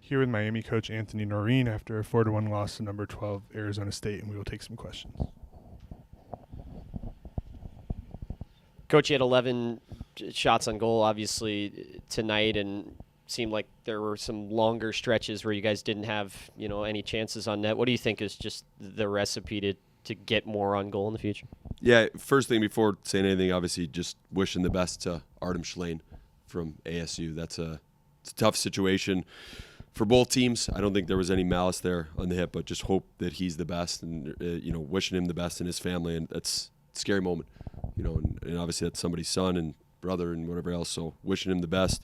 here with Miami coach Anthony Noreen after a 4-1 loss to number 12 Arizona State, and we will take some questions. Coach, you had 11 shots on goal, obviously, tonight, and seemed like there were some longer stretches where you guys didn't have, any chances on net. What do you think is just the recipe to get more on goal in the future? Yeah, first thing before saying anything, obviously just wishing the best to Artem Schlane from ASU. It's a tough situation for both teams. I don't think there was any malice there on the hip, but just hope that he's the best and, wishing him the best and his family. And that's a scary moment, and obviously that's somebody's son and brother and whatever else. So wishing him the best.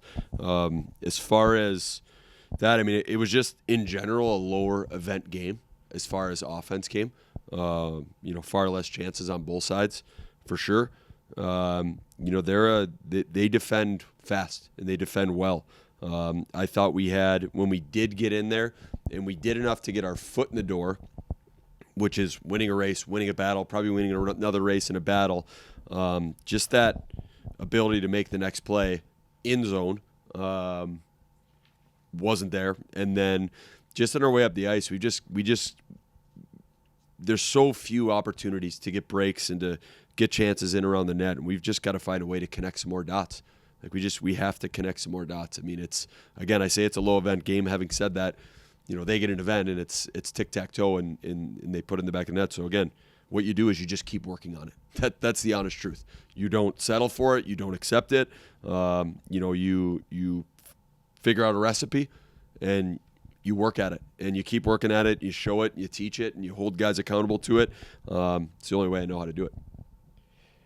As far as that, it was just in general a lower event game as far as offense came. Far less chances on both sides for sure. They defend fast and they defend well. I thought we had, when we did get in there and we did enough to get our foot in the door, which is winning a race, winning a battle, probably winning another race in a battle, just that ability to make the next play in zone wasn't there. And then just on our way up the ice, we just there's so few opportunities to get breaks and to get chances in around the net, and we've just got to find a way to connect some more dots. We have to connect some more dots. It's, again, I say it's a low event game. Having said that, they get an event and it's tic-tac-toe and they put it in the back of the net. So again, what you do is you just keep working on it. That's the honest truth. You don't settle for it. You don't accept it. You figure out a recipe and you work at it, and you keep working at it. You show it, and you teach it, and you hold guys accountable to it. It's the only way I know how to do it.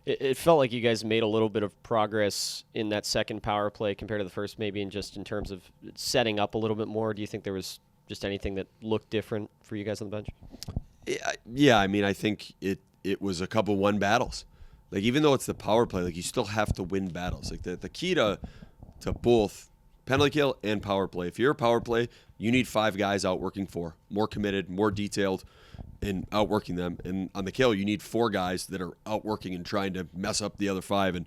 It felt like you guys made a little bit of progress in that second power play compared to the first, maybe in terms of setting up a little bit more. Do you think there was just anything that looked different for you guys on the bench? Yeah, I think it was a couple won battles. Even though it's the power play, you still have to win battles. The key to both penalty kill and power play. If you're a power play, you need 5 guys out working 4, more committed, more detailed, and outworking them. And on the kill, you need 4 guys that are outworking and trying to mess up the other 5. And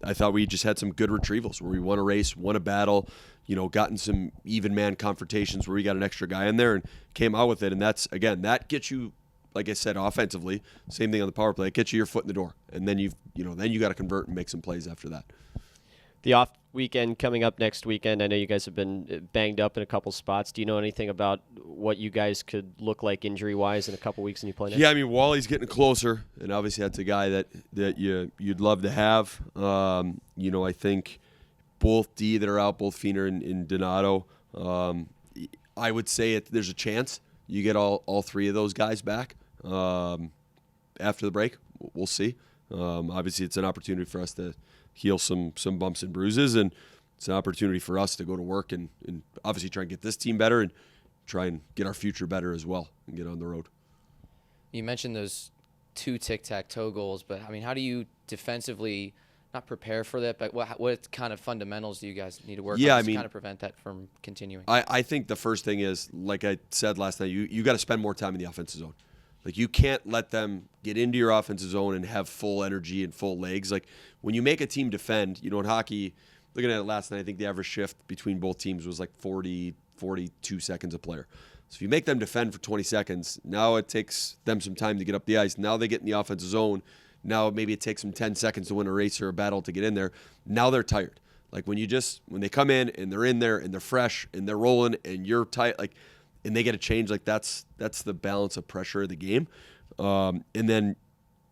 I thought we just had some good retrievals where we won a race, won a battle, gotten some even man confrontations where we got an extra guy in there and came out with it. And that's, again, that gets you, like I said, offensively, same thing on the power play. It gets you your foot in the door. And then then you got to convert and make some plays after that. The off weekend coming up next weekend, I know you guys have been banged up in a couple spots. Do you know anything about what you guys could look like injury-wise in a couple weeks when you play next? Yeah, Wally's getting closer, and obviously that's a guy that you'd love to have. I think both D that are out, both Fiener and Donato, I would say there's a chance you get all 3 of those guys back after the break. We'll see. Obviously, it's an opportunity for us to heal some bumps and bruises, and it's an opportunity for us to go to work and obviously try and get this team better and try and get our future better as well and get on the road. You mentioned those 2 tic-tac-toe goals, but how do you defensively not prepare for that, but what kind of fundamentals do you guys need to work on to kind of prevent that from continuing? I think the first thing is, like I said last night, you got to spend more time in the offensive zone. You can't let them get into your offensive zone and have full energy and full legs. When you make a team defend, in hockey, looking at it last night, I think the average shift between both teams was 40, 42 seconds a player. So if you make them defend for 20 seconds, now it takes them some time to get up the ice. Now they get in the offensive zone. Now maybe it takes them 10 seconds to win a race or a battle to get in there. Now they're tired. When they come in and they're in there and they're fresh and they're rolling and you're tight, and they get a change, that's the balance of pressure of the game. And then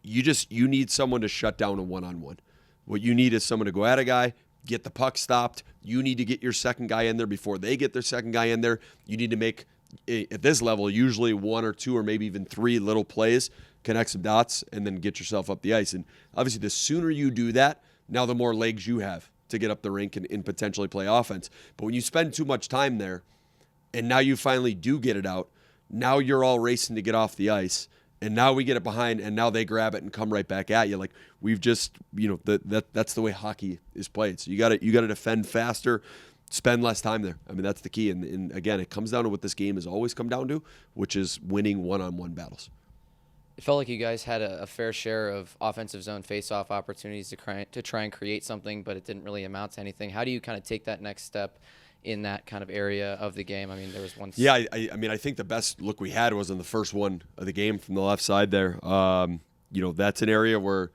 you need someone to shut down a one-on-one. What you need is someone to go at a guy, get the puck stopped. You need to get your second guy in there before they get their second guy in there. You need to make, at this level, usually 1 or 2 or maybe even 3 little plays, connect some dots, and then get yourself up the ice. And obviously, the sooner you do that, now the more legs you have to get up the rink and potentially play offense. But when you spend too much time there, and now you finally do get it out, now you're all racing to get off the ice, and now we get it behind, and now they grab it and come right back at you. We've just, that's the way hockey is played. So you got to defend faster, spend less time there. That's the key. And again, it comes down to what this game has always come down to, which is winning one-on-one battles. It felt like you guys had a fair share of offensive zone face-off opportunities to try and create something, but it didn't really amount to anything. How do you kind of take that next step in that kind of area of the game? I mean, there was one. Yeah, I mean, I think the best look we had was in the first one of the game from the left side there. That's an area where,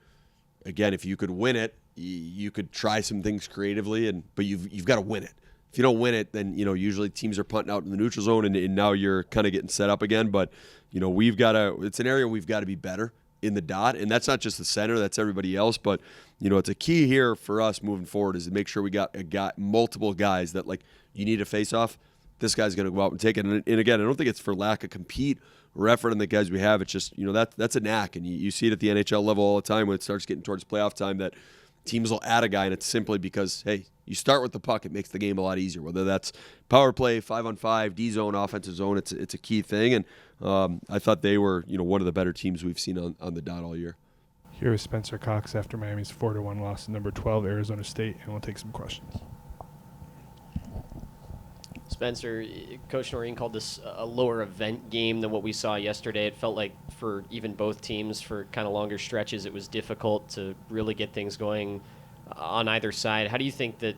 again, if you could win it, you could try some things creatively, but you've got to win it. If you don't win it, then usually teams are punting out in the neutral zone, and now you're kind of getting set up again. But we've got to. It's an area we've got to be better in the dot, and that's not just the center; that's everybody else. But it's a key here for us moving forward is to make sure we got multiple guys that you need a face off. This guy's going to go out and take it. And again, I don't think it's for lack of compete or effort in the guys we have. It's just that's a knack, and you see it at the NHL level all the time when it starts getting towards playoff time that teams will add a guy, and it's simply because hey. You start with the puck, it makes the game a lot easier. Whether that's power play, 5-on-5, D zone, offensive zone, it's a key thing. And I thought they were one of the better teams we've seen on the dot all year. Here is Spencer Cox after Miami's 4-1 loss to number 12 Arizona State, and we'll take some questions. Spencer, Coach Noreen called this a lower event game than what we saw yesterday. It felt like for even both teams, for kind of longer stretches, it was difficult to really get things going on either side. How do you think that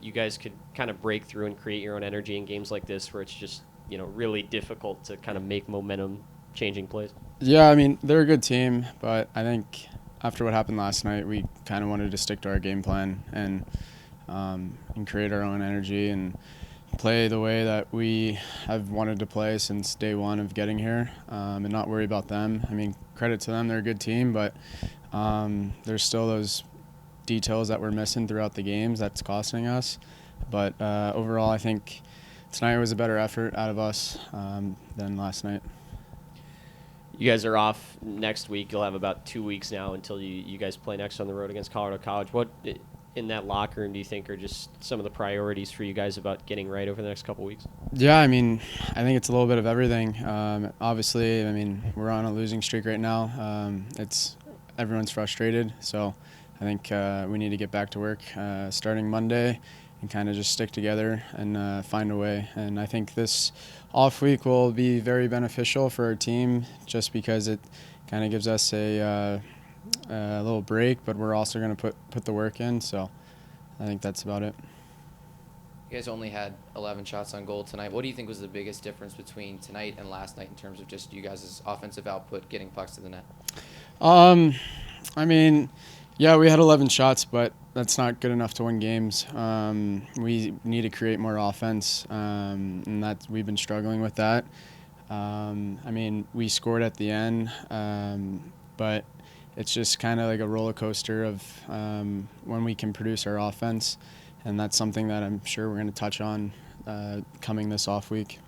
you guys could kind of break through and create your own energy in games like this where it's just, really difficult to kind of make momentum changing plays? Yeah, I mean, they're a good team, but I think after what happened last night, we kind of wanted to stick to our game plan and create our own energy and play the way that we have wanted to play since day one of getting here, and not worry about them. I mean, credit to them, they're a good team, but there's still those details that we're missing throughout the games that's costing us. But overall, I think tonight was a better effort out of us than last night. You guys are off next week. You'll have about 2 weeks now until you guys play next on the road against Colorado College. What in that locker room do you think are just some of the priorities for you guys about getting right over the next couple weeks? Yeah, I mean, I think it's a little bit of everything. Obviously, I mean, we're on a losing streak right now. Everyone's frustrated, so I think we need to get back to work starting Monday and kind of just stick together and find a way. And I think this off week will be very beneficial for our team just because it kind of gives us a little break, but we're also going to put the work in. So I think that's about it. You guys only had 11 shots on goal tonight. What do you think was the biggest difference between tonight and last night in terms of just you guys' offensive output, getting pucks to the net? I mean, yeah, we had 11 shots, but that's not good enough to win games. We need to create more offense, and we've been struggling with that. I mean, we scored at the end, but it's just kind of like a roller coaster of when we can produce our offense, and that's something that I'm sure we're going to touch on coming this off week.